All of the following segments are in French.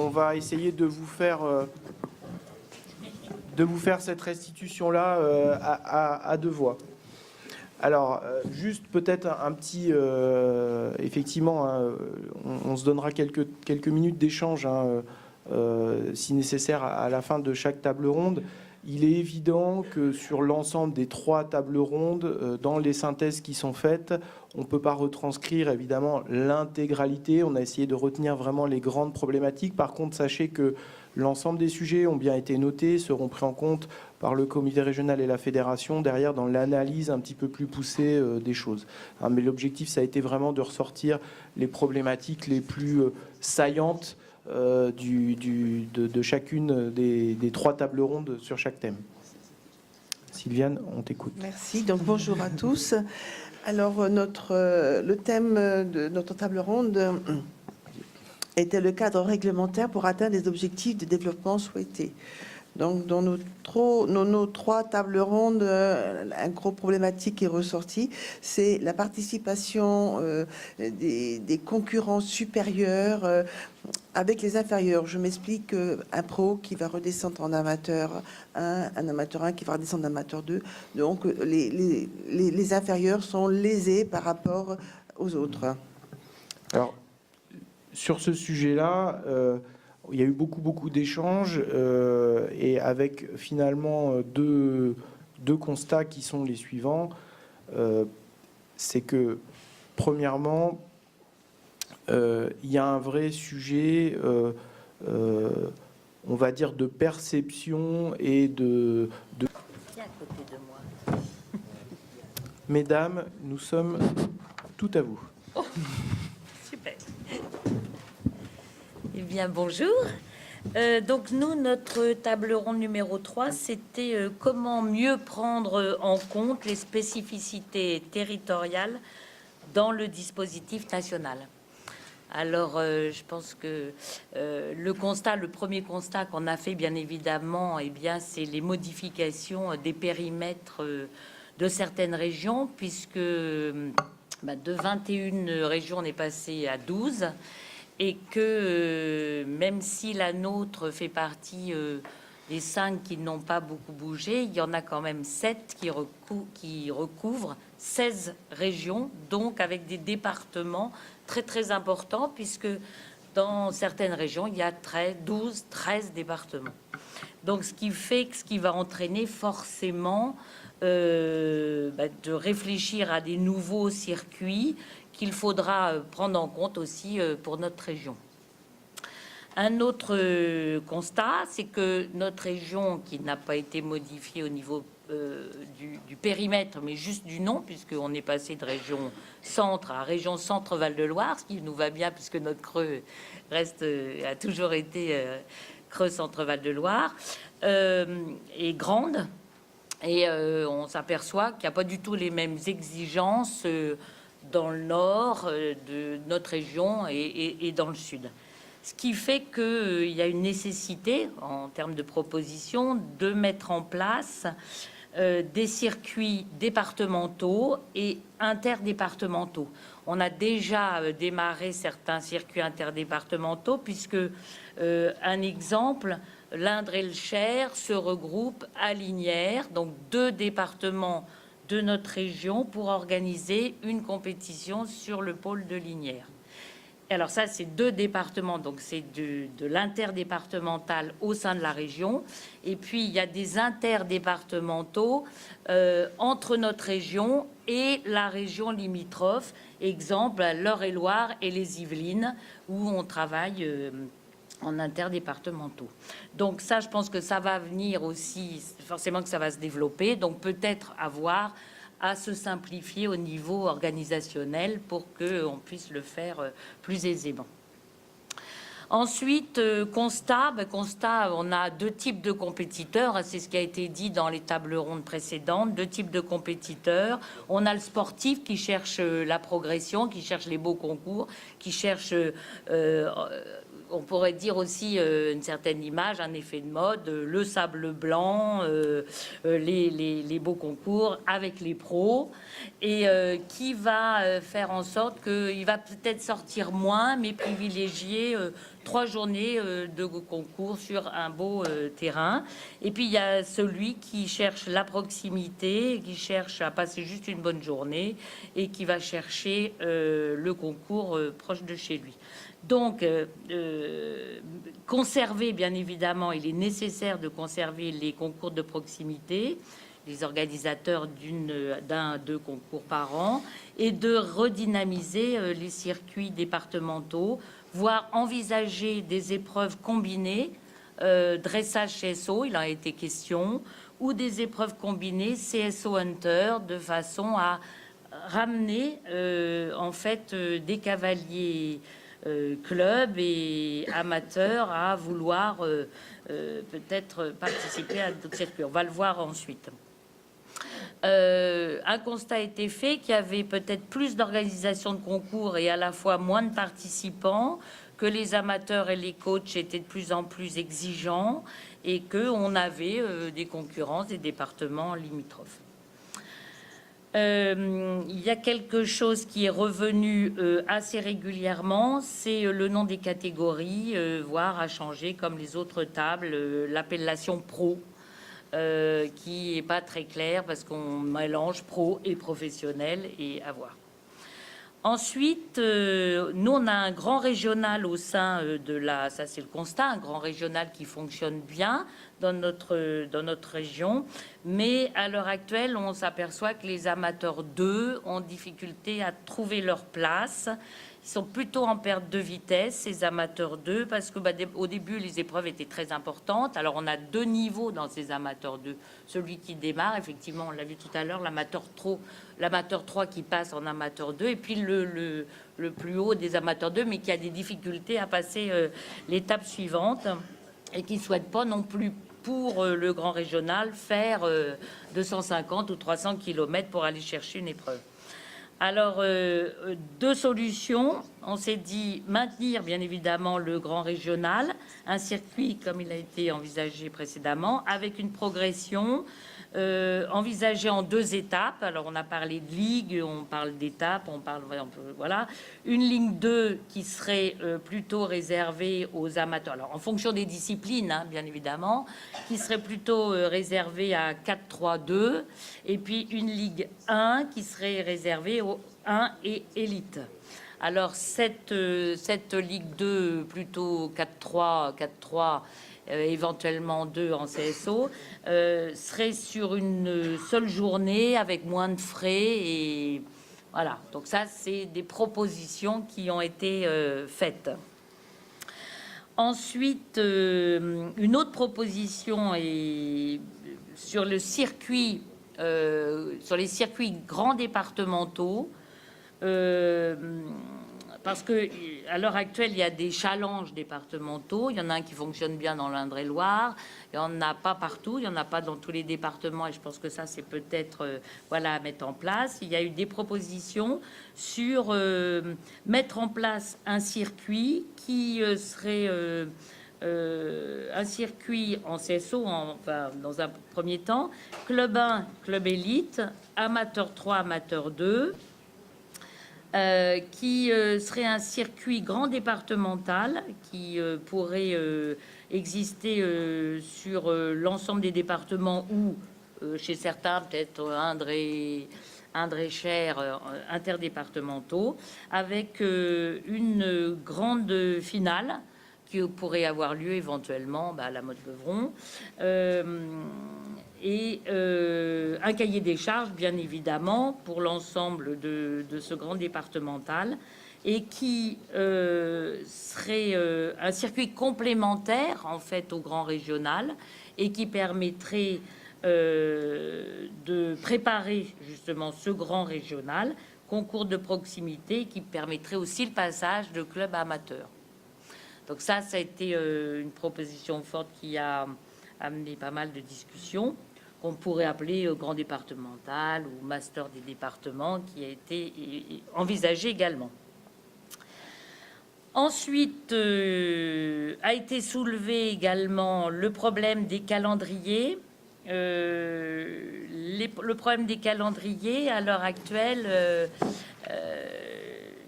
on va essayer de vous faire cette restitution-là à deux voix. Alors, juste peut-être un petit... effectivement, hein, on se donnera quelques minutes d'échange, hein, si nécessaire, à la fin de chaque table ronde. Il est évident que sur l'ensemble des 3 tables rondes, dans les synthèses qui sont faites, on ne peut pas retranscrire évidemment l'intégralité. On a essayé de retenir vraiment les grandes problématiques. Par contre, sachez que l'ensemble des sujets ont bien été notés, seront pris en compte par le comité régional et la fédération, derrière dans l'analyse un petit peu plus poussée des choses. Hein, mais l'objectif, ça a été vraiment de ressortir les problématiques les plus saillantes de chacune des 3 tables rondes sur chaque thème. Sylviane, on t'écoute. Merci. Donc bonjour à tous. Alors le thème de notre table ronde était le cadre réglementaire pour atteindre les objectifs de développement souhaités. Donc, dans nos 3 tables rondes, un gros problématique est ressorti, c'est la participation des concurrents supérieurs avec les inférieurs. Je m'explique, un pro qui va redescendre en amateur 1, un amateur 1 qui va redescendre en amateur 2. Donc, les inférieurs sont lésés par rapport aux autres. Alors, sur ce sujet-là, il y a eu beaucoup d'échanges et avec finalement deux constats qui sont les suivants. C'est que, premièrement, il y a un vrai sujet, on va dire, de perception et de... Viens à côté de moi. Mesdames, nous sommes tout à vous. Oh, super. Eh bien, bonjour. Donc, nous, notre table ronde numéro 3, c'était comment mieux prendre en compte les spécificités territoriales dans le dispositif national. Alors, je pense que le premier constat qu'on a fait, bien évidemment, eh bien, c'est les modifications des périmètres de certaines régions, puisque de 21 régions, on est passé à 12, et que même si la nôtre fait partie des 5 qui n'ont pas beaucoup bougé, il y en a quand même 7 qui recouvrent 16 régions, donc avec des départements très importants, puisque dans certaines régions, il y a 12, 13 départements. Donc, ce qui va entraîner forcément de réfléchir à des nouveaux circuits qu'il faudra prendre en compte aussi pour notre région. Un autre constat, c'est que notre région, qui n'a pas été modifiée au niveau du périmètre, mais juste du nom, puisqu'on est passé de région centre à région centre Val-de-Loire, ce qui nous va bien, puisque notre creux a toujours été creux centre Val-de-Loire, est grande. Et on s'aperçoit qu'il n'y a pas du tout les mêmes exigences dans le nord de notre région et dans le sud. Ce qui fait qu'il y a une nécessité, en termes de propositions, de mettre en place des circuits départementaux et interdépartementaux. On a déjà démarré certains circuits interdépartementaux, puisque, un exemple, l'Indre et le Cher se regroupent à Lignières, donc 2 départements de notre région, pour organiser une compétition sur le pôle de Lignières. Alors ça, c'est 2 départements, donc c'est de l'interdépartemental au sein de la région. Et puis, il y a des interdépartementaux entre notre région et la région limitrophe. Exemple, l'Eure-et-Loire et les Yvelines, où on travaille en interdépartementaux. Donc ça, je pense que ça va venir aussi, forcément que ça va se développer. Donc peut-être avoir à se simplifier au niveau organisationnel pour qu'on puisse le faire plus aisément. Ensuite, constat, on a 2 types de compétiteurs, c'est ce qui a été dit dans les tables rondes précédentes, 2 types de compétiteurs. On a le sportif qui cherche la progression, qui cherche les beaux concours, qui cherche on pourrait dire aussi une certaine image, un effet de mode, le sable blanc, les beaux concours avec les pros, et qui va faire en sorte qu'il va peut-être sortir moins, mais privilégier 3 journées de concours sur un beau terrain. Et puis il y a celui qui cherche la proximité, qui cherche à passer juste une bonne journée et qui va chercher le concours proche de chez lui. Donc, conserver, bien évidemment, il est nécessaire de conserver les concours de proximité, les organisateurs d'un, 2 concours par an, et de redynamiser les circuits départementaux, voire envisager des épreuves combinées, dressage CSO, il en a été question, ou des épreuves combinées CSO Hunter, de façon à ramener en fait des cavaliers clubs et amateurs à vouloir peut-être participer à d'autres circuits. On va le voir ensuite. Un constat a été fait qu'il y avait peut-être plus d'organisation de concours et à la fois moins de participants, que les amateurs et les coachs étaient de plus en plus exigeants et qu'on avait des concurrences des départements limitrophes. Il y a quelque chose qui est revenu assez régulièrement, c'est le nom des catégories, voire à changer comme les autres tables, l'appellation pro, qui n'est pas très claire parce qu'on mélange pro et professionnel et à voir. Ensuite, nous, on a un grand régional au sein de la... Ça, c'est le constat, un grand régional qui fonctionne bien dans notre région. Mais à l'heure actuelle, on s'aperçoit que les amateurs 2 ont difficulté à trouver leur place. Ils sont plutôt en perte de vitesse, ces amateurs 2, parce que au début, les épreuves étaient très importantes. Alors, on a 2 niveaux dans ces amateurs 2. Celui qui démarre, effectivement, on l'a vu tout à l'heure, l'amateur 3 qui passe en amateur 2, et puis le plus haut des amateurs 2, mais qui a des difficultés à passer l'étape suivante et qui ne souhaite pas non plus pour le grand régional faire 250 ou 300 km pour aller chercher une épreuve. Alors, 2 solutions. On s'est dit maintenir, bien évidemment, le grand régional, un circuit comme il a été envisagé précédemment, avec une progression envisagée en 2 étapes. Alors, on a parlé de ligue, on parle d'étapes, on parle... Voilà. Une ligne 2 qui serait plutôt réservée aux amateurs. Alors, en fonction des disciplines, hein, bien évidemment, qui serait plutôt réservée à 4-3-2. Et puis, une ligue 1 qui serait réservée aux 1 et élite. Alors, cette Ligue 2, plutôt 4-3, éventuellement 2 en CSO, serait sur une seule journée avec moins de frais. Et voilà, donc ça, c'est des propositions qui ont été faites. Ensuite, une autre proposition est sur le circuit, sur les circuits grands départementaux. Parce que à l'heure actuelle, il y a des challenges départementaux. Il y en a un qui fonctionne bien dans l'Indre-et-Loire. Il n'y en a pas partout. Il n'y en a pas dans tous les départements. Et je pense que ça, c'est peut-être voilà, à mettre en place. Il y a eu des propositions sur mettre en place un circuit qui serait un circuit en CSO, enfin, dans un premier temps, club 1, club élite, amateur 3, amateur 2, qui serait un circuit grand départemental qui pourrait exister sur l'ensemble des départements ou chez certains peut-être Indre-et-Cher interdépartementaux, avec une grande finale qui pourrait avoir lieu éventuellement à la Motte-Beuvron, et un cahier des charges, bien évidemment, pour l'ensemble de ce grand départemental, et qui serait un circuit complémentaire, en fait, au grand régional, et qui permettrait de préparer, justement, ce grand régional, concours de proximité, qui permettrait aussi le passage de clubs amateurs. Donc ça a été une proposition forte qui a amené pas mal de discussions, qu'on pourrait appeler grand départemental ou master des départements, qui a été envisagé également. Ensuite, a été soulevé également le problème des calendriers. Le problème des calendriers, à l'heure actuelle,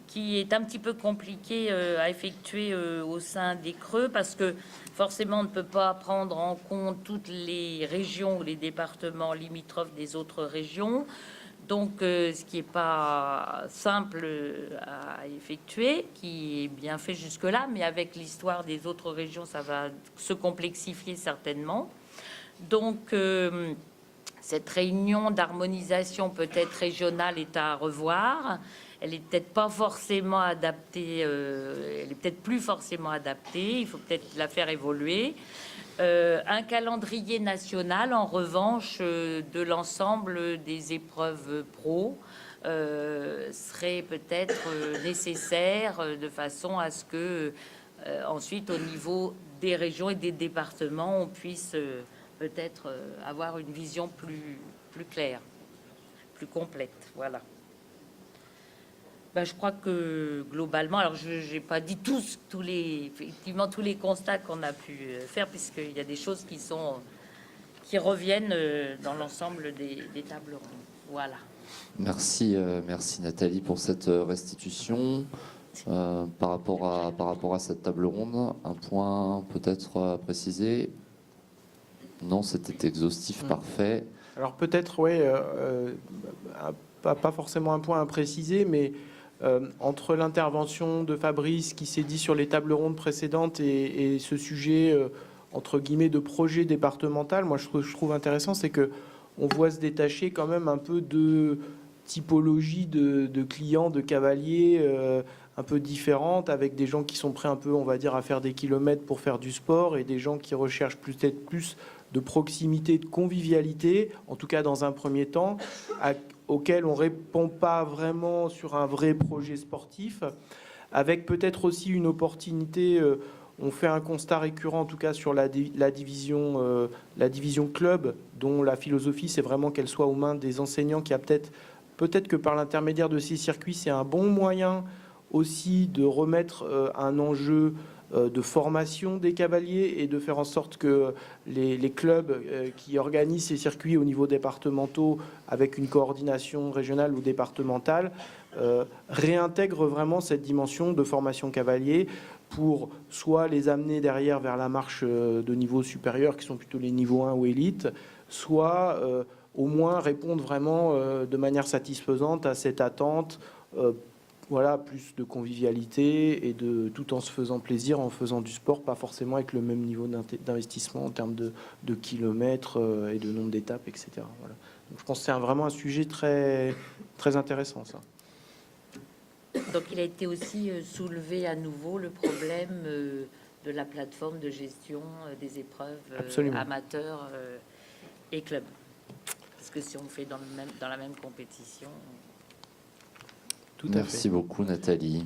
qui est un petit peu compliqué à effectuer au sein des creux, parce que forcément, on ne peut pas prendre en compte toutes les régions ou les départements limitrophes des autres régions. Donc, ce qui n'est pas simple à effectuer, qui est bien fait jusque-là, mais avec l'histoire des autres régions, ça va se complexifier certainement. Donc, cette réunion d'harmonisation peut-être régionale est à revoir. Elle est peut-être pas forcément adaptée, elle est peut-être plus forcément adaptée. Il faut peut-être la faire évoluer. Un calendrier national, en revanche, de l'ensemble des épreuves pro serait peut-être nécessaire de façon à ce que ensuite, au niveau des régions et des départements, on puisse peut-être avoir une vision plus claire, plus complète. Voilà. Ben, je crois que globalement, alors je n'ai pas dit effectivement tous les constats qu'on a pu faire, puisqu'il y a des choses qui reviennent dans l'ensemble des tables rondes. Voilà. Merci, merci Nathalie pour cette restitution. Par rapport à cette table ronde, un point peut-être à préciser? Non, c'était exhaustif, parfait. Alors peut-être, oui, pas forcément un point à préciser, mais entre l'intervention de Fabrice qui s'est dit sur les tables rondes précédentes et ce sujet, entre guillemets, de projet départemental, moi je trouve intéressant, c'est que on voit se détacher quand même un peu de typologie de clients, de cavaliers un peu différentes, avec des gens qui sont prêts un peu, on va dire, à faire des kilomètres pour faire du sport et des gens qui recherchent peut-être plus de proximité, de convivialité, en tout cas dans un premier temps, auquel on répond pas vraiment sur un vrai projet sportif, avec peut-être aussi une opportunité. On fait un constat récurrent, en tout cas sur la division club, dont la philosophie, c'est vraiment qu'elle soit aux mains des enseignants, qui a peut-être que par l'intermédiaire de ces circuits, c'est un bon moyen aussi de remettre un enjeu de formation des cavaliers et de faire en sorte que les clubs qui organisent ces circuits au niveau départementaux, avec une coordination régionale ou départementale, réintègrent vraiment cette dimension de formation cavalier pour soit les amener derrière vers la marche de niveau supérieur, qui sont plutôt les niveaux 1 ou élite, soit au moins répondre vraiment de manière satisfaisante à cette attente, voilà, plus de convivialité et tout en se faisant plaisir, en faisant du sport, pas forcément avec le même niveau d'investissement en termes de kilomètres et de nombre d'étapes, etc. Voilà. Donc, je pense que c'est vraiment un sujet très, très intéressant, ça. Donc, il a été aussi soulevé à nouveau le problème de la plateforme de gestion des épreuves amateurs et clubs. Parce que si on fait dans la même compétition... Merci beaucoup, Nathalie.